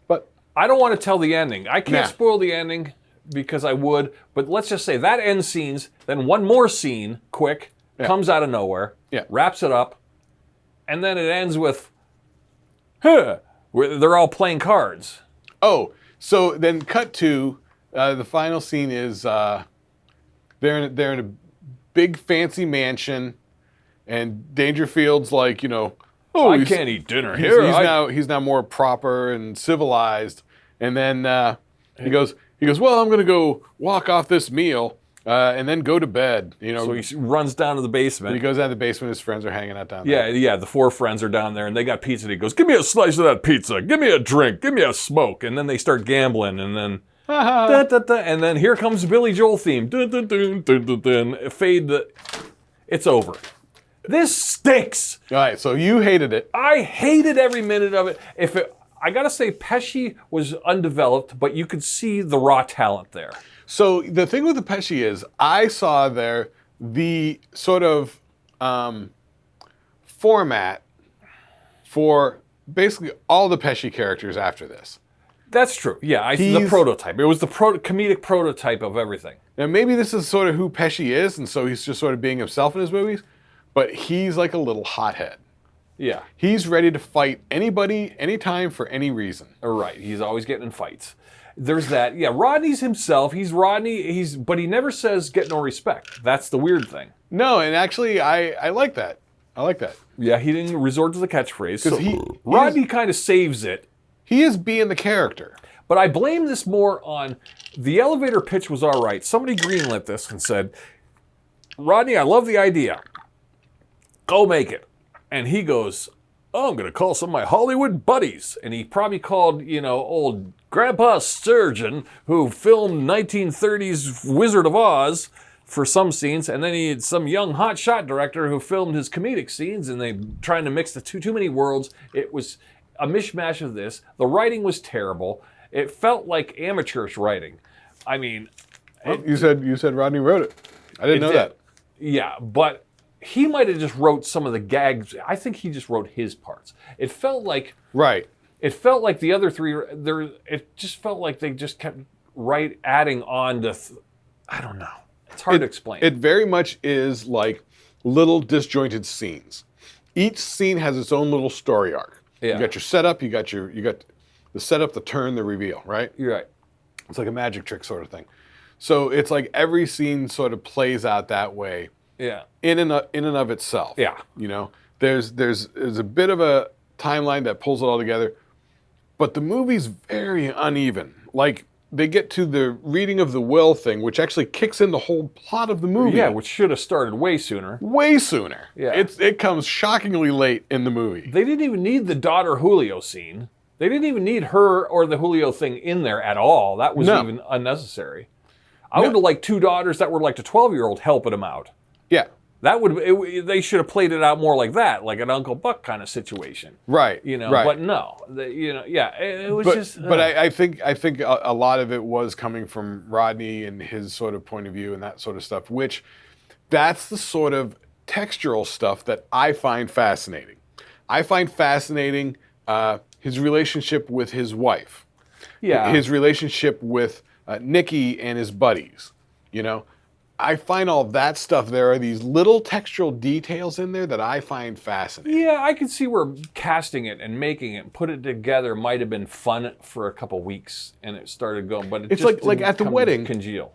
But I don't want to tell the ending. I can't Nah. spoil the ending because I would. But let's just say that end scenes. Then one more scene, quick, comes out of nowhere. Yeah. Wraps it up, and then it ends with, where they're all playing cards. oh, so then cut to the final scene is they're in a big fancy mansion, and Dangerfield's like, oh, I can't eat dinner He's, here. he's now more proper and civilized, and then he goes, well, I'm gonna go walk off this meal and then go to bed. So he runs down to the basement. He goes out of the basement. His friends are hanging out down there. Yeah, the 4 friends are down there, and they got pizza. And he goes, give me a slice of that pizza. Give me a drink. Give me a smoke. And then they start gambling, and then... and then here comes Billy Joel theme. Fade. It's over. This stinks. All right, so you hated it. I hated every minute of it. I gotta say, Pesci was undeveloped, but you could see the raw talent there. So the thing with the Pesci is, I saw there the sort of format for basically all the Pesci characters after this. That's true. Yeah, the prototype. It was the comedic prototype of everything. Now maybe this is sort of who Pesci is, and so he's just sort of being himself in his movies, but he's like a little hothead. Yeah. He's ready to fight anybody, anytime, for any reason. Right. He's always getting in fights. There's that. Yeah, Rodney's himself. He's Rodney. But he never says get no respect. That's the weird thing. No, and actually, I like that. I like that. Yeah, he didn't resort to the catchphrase. So he Rodney kind of saves it. He is being the character. But I blame this more on the elevator pitch was all right. Somebody greenlit this and said, Rodney, I love the idea. Go make it. And he goes, oh, I'm going to call some of my Hollywood buddies. And he probably called, old Grandpa Sturgeon, who filmed 1930s Wizard of Oz for some scenes. And then he had some young hotshot director who filmed his comedic scenes. And they trying to mix the too many worlds. It was a mishmash of this. The writing was terrible. It felt like amateurish writing. I mean... Well, you said Rodney wrote it. I didn't know that. Yeah, but... he might have just wrote some of the gags. I think he just wrote his parts. It felt like It felt like the other three. It just felt like they just kept adding on to. I don't know. It's hard to explain. It very much is like little disjointed scenes. Each scene has its own little story arc. Yeah. You got your setup. You got the setup, the turn, the reveal. Right. You're right. It's like a magic trick sort of thing. So it's like every scene sort of plays out that way. Yeah. In and of itself. Yeah. There's a bit of a timeline that pulls it all together, but the movie's very uneven. Like they get to the reading of the will thing, which actually kicks in the whole plot of the movie. Yeah, which should have started way sooner. Way sooner. Yeah. It comes shockingly late in the movie. They didn't even need the daughter Julio scene. They didn't even need her or the Julio thing in there at all. That was even unnecessary. I would have liked two daughters that were like the 12-year-old helping him out. Yeah. That they should have played it out more like that, like an Uncle Buck kind of situation. Right. You know, right. but no, it was just. But I think a lot of it was coming from Rodney and his sort of point of view and that sort of stuff, which that's the sort of textural stuff that I find fascinating. I find fascinating his relationship with his wife. Yeah. His relationship with Nikki and his buddies, you know. I find all that stuff. There are these little textural details in there that I find fascinating. Yeah, I can see where casting it and making it, put it together might have been fun for a couple weeks, and it started going. But It's just like at the wedding, congeal.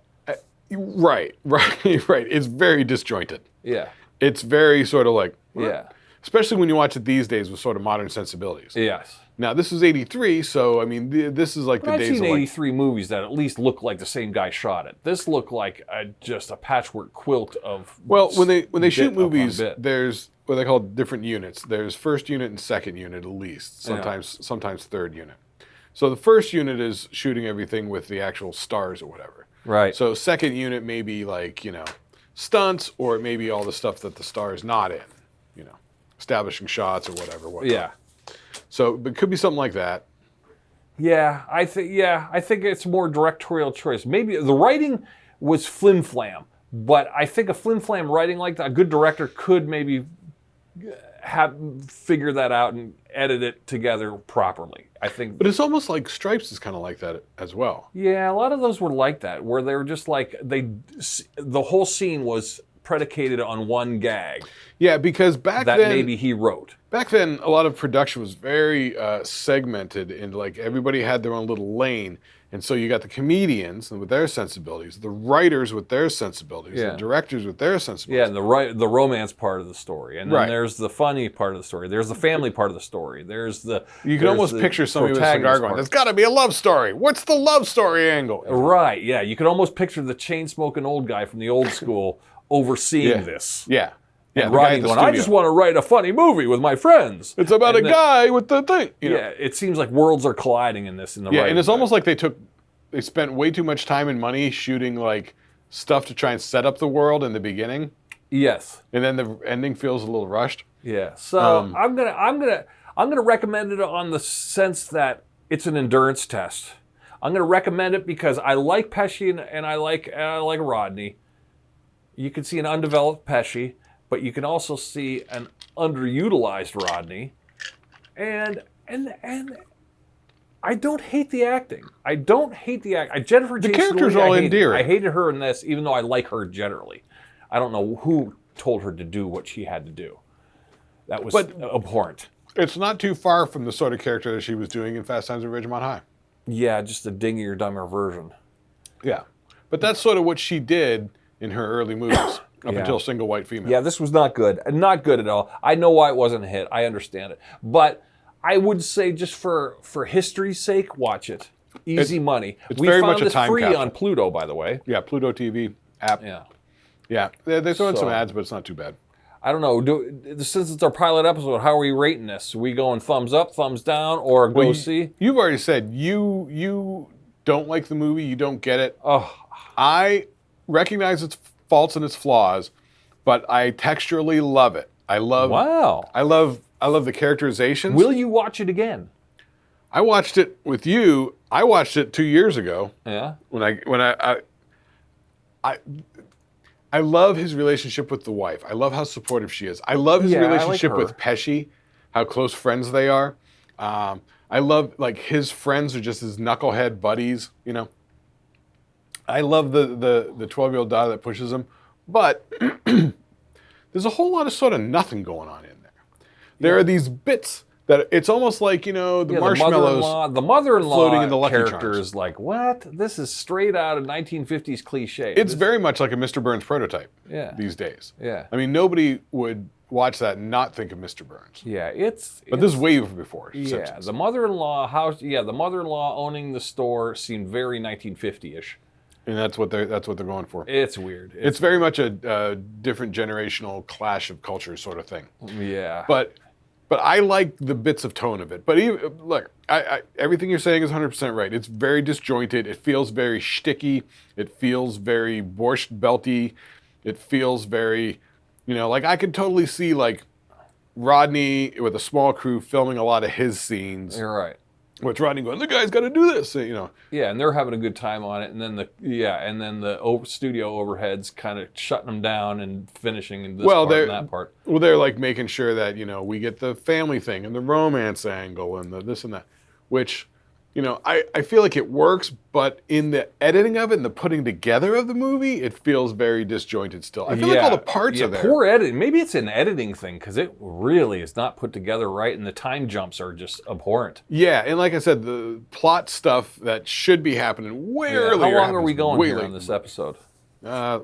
Right. It's very disjointed. Yeah. It's very sort of like, Yeah. especially when you watch it these days with sort of modern sensibilities. Yes. Now, this was 83, so, I mean, this is like But the I've days seen of like... 83 movies that at least look like the same guy shot it. This looked like just a patchwork quilt of. Well, when they shoot bit upon movies, bit. there's what they call different units. There's first unit and second unit at least, sometimes third unit. So the first unit is shooting everything with the actual stars or whatever. Right. So second unit may be like, stunts, or it may be all the stuff that the star is not in, establishing shots or whatever. Yeah. So it could be something like that. Yeah, I think it's more directorial choice. Maybe the writing was flim flam, but I think a flim flam writing like that, a good director could maybe figure that out and edit it together properly. I think. But it's almost like Stripes is kind of like that as well. Yeah, a lot of those were like that, where they were just like the whole scene was predicated on one gag. Yeah, because back that then maybe he wrote. Back then, a lot of production was very segmented, and like everybody had their own little lane. And so you got the comedians with their sensibilities, the writers with their sensibilities, the directors with their sensibilities. Yeah, and the romance part of the story, and then Right. there's the funny part of the story. There's the family part of the story. You can almost picture somebody with a cigar going, "There's got to be a love story. What's the love story angle?" Right? Yeah, you could almost picture the chain smoking old guy from the old school overseeing this. Yeah. And the guy Rodney at the going, "I studio. just want to write a funny movie with my friends." It's about And a then- guy with the thing. Yeah, it seems like worlds are colliding in this. In the Yeah, writing and it's side. almost like they spent way too much time and money shooting like stuff to try and set up the world in the beginning, Yes. and then the ending feels a little rushed. Yeah. So I'm gonna recommend it on the sense that it's an endurance test. I'm gonna recommend it because I like Pesci and I like Rodney. You can see an undeveloped Pesci, but you can also see an underutilized Rodney, and I don't hate the acting. I don't hate the act. Jennifer Jason characters Leigh, are all I hated. endearing. I hated her in this, even though I like her generally. I don't know who told her to do what she had to do. That was abhorrent. It's not too far from the sort of character that she was doing in Fast Times at Ridgemont High. Yeah, just a dingier, dumber version. Yeah, but that's sort of what she did in her early movies up until Single White Female. Yeah, this was not good. Not good at all. I know why it wasn't a hit. I understand it. But I would say just for history's sake, watch it. Easy money. It's We very found much a this time free capsule. on Pluto, by the way. Yeah, Pluto TV app. Yeah. Yeah, they throw in some So- ads, but it's not too bad. I don't know. Since it's our pilot episode, how are we rating this? Are we going thumbs up, thumbs down, or go see? You've already said you don't like the movie, you don't get it. Oh, I recognize its faults and its flaws, but I texturally love it. wow. I love the characterizations. Will you watch it again? I watched it with you. I watched it 2 years ago. Yeah. I love his relationship with the wife. I love how supportive she is. I love his Yeah, I like relationship her. with Pesci, how close friends they are. I love like his friends are just his knucklehead buddies. I love the 12-year-old daughter that pushes him, but there's a whole lot of sort of nothing going on in there. There are these bits that it's almost like the marshmallows. The mother-in-law floating in the Lucky character Charms. is like, what? This is straight out of 1950s cliche. It's very much like a Mr. Burns prototype these days. Yeah. I mean, nobody would watch that and not think of Mr. Burns. Yeah, But this is way before. Yeah, Simpsons. the mother-in-law owning the store seemed very 1950-ish. And that's what they're going for. It's weird. It's very much a different generational clash of cultures sort of thing. Yeah. But I like the bits of tone of it. But look, everything you're saying is 100% right. It's very disjointed. It feels very shticky. It feels very Borscht Belty. It feels very You know, like I could totally see like Rodney with a small crew filming a lot of his scenes. You're right. With Rodney going, the guy's got to do this, you know. Yeah, and they're having a good time on it, and then the studio overheads kind of shutting them down and finishing in this part and that part. Well, they're like making sure that, you know, we get the family thing and the romance angle and the this and that, which, you know, I feel like it works, but in the editing of it and the putting together of the movie, it feels very disjointed still. I feel like all the parts are there. Poor editing. Maybe it's an editing thing, because it really is not put together right, and the time jumps are just abhorrent. Yeah, and like I said, the plot stuff that should be happening way earlier. How long are we going here on this episode? I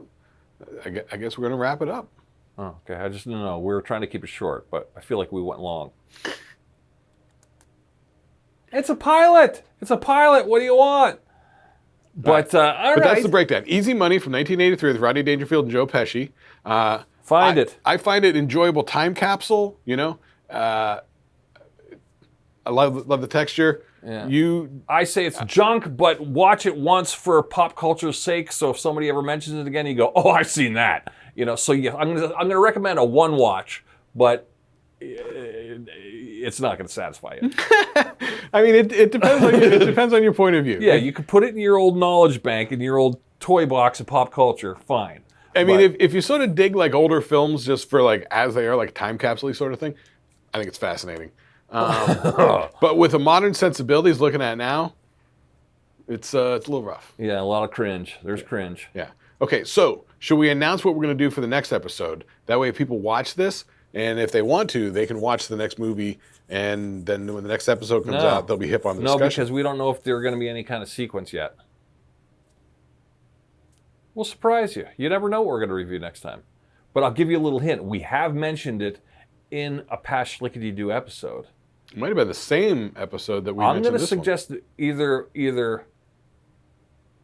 guess we're going to wrap it up. Oh, okay. I just don't know. We were trying to keep it short, but I feel like we went long. It's a pilot. It's a pilot. What do you want? But all right. But that's the breakdown. Easy Money from 1983 with Rodney Dangerfield and Joe Pesci. Find it. I find it enjoyable time capsule. You know, I love the texture. Yeah. I say it's junk, but watch it once for pop culture's sake. So if somebody ever mentions it again, you go, "Oh, I've seen that." You know. So yeah, I'm gonna recommend a one watch, but it's not going to satisfy you. I mean, it depends on it depends on your point of view. Yeah, you can put it in your old knowledge bank, in your old toy box of pop culture. Fine. I mean, if you sort of dig like older films just for like as they are, like time capsule sort of thing, I think it's fascinating. But with the modern sensibilities looking at now, it's a little rough. Yeah, a lot of cringe. There's cringe. Yeah. Okay, so should we announce what we're going to do for the next episode? That way, if people watch this, and if they want to, they can watch the next movie, and then when the next episode comes out, they'll be hip on the discussion. No, because we don't know if there's going to be any kind of sequence yet. We'll surprise you. You never know what we're going to review next time. But I'll give you a little hint. We have mentioned it in a past Schlickety Do episode. It might have been the same episode that we mentioned. I'm going to suggest either.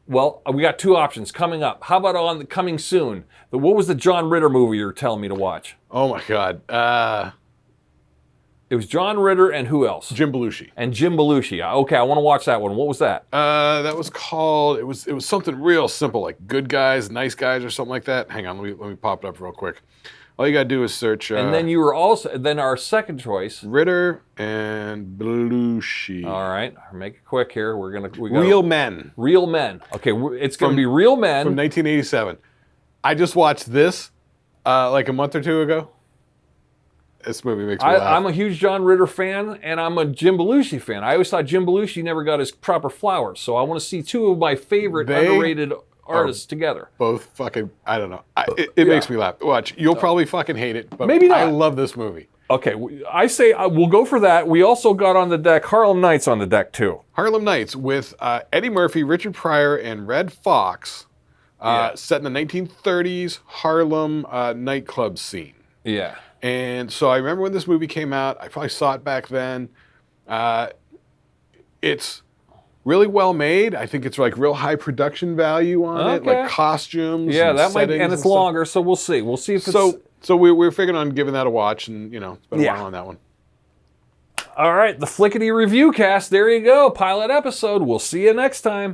Well, we got two options coming up. How about on the coming soon? What was the John Ritter movie you were telling me to watch? Oh my God. It was John Ritter and who else? Jim Belushi. And Jim Belushi. Okay, I want to watch that one. What was that? That was called. It was something real simple, like Good Guys, Nice Guys, or something like that. Hang on, let me pop it up real quick. All you gotta do is search. And then you were also our second choice. Ritter and Belushi. All right, make it quick here. We got Real Men. Real Men. Okay, it's gonna be Real Men from 1987. I just watched this like a month or two ago. This movie makes me laugh. I'm a huge John Ritter fan, and I'm a Jim Belushi fan. I always thought Jim Belushi never got his proper flowers, so I want to see two of my favorite underrated artists together. Both fucking, I don't know. It makes me laugh. Watch, you'll probably fucking hate it, but maybe not. I love this movie. Okay, I say we'll go for that. We also got on the deck Harlem Nights on the deck too. Harlem Nights with Eddie Murphy, Richard Pryor, and Red Fox, set in the 1930s Harlem nightclub scene. Yeah. And so I remember when this movie came out. I probably saw it back then. It's really well made. I think it's like real high production value on it, like costumes. Yeah, and that might, and it's longer, so we'll see. We'll see if it's. So we're figuring on giving that a watch, and it's been a while on that one. All right, the Flickety Review Cast. There you go, pilot episode. We'll see you next time.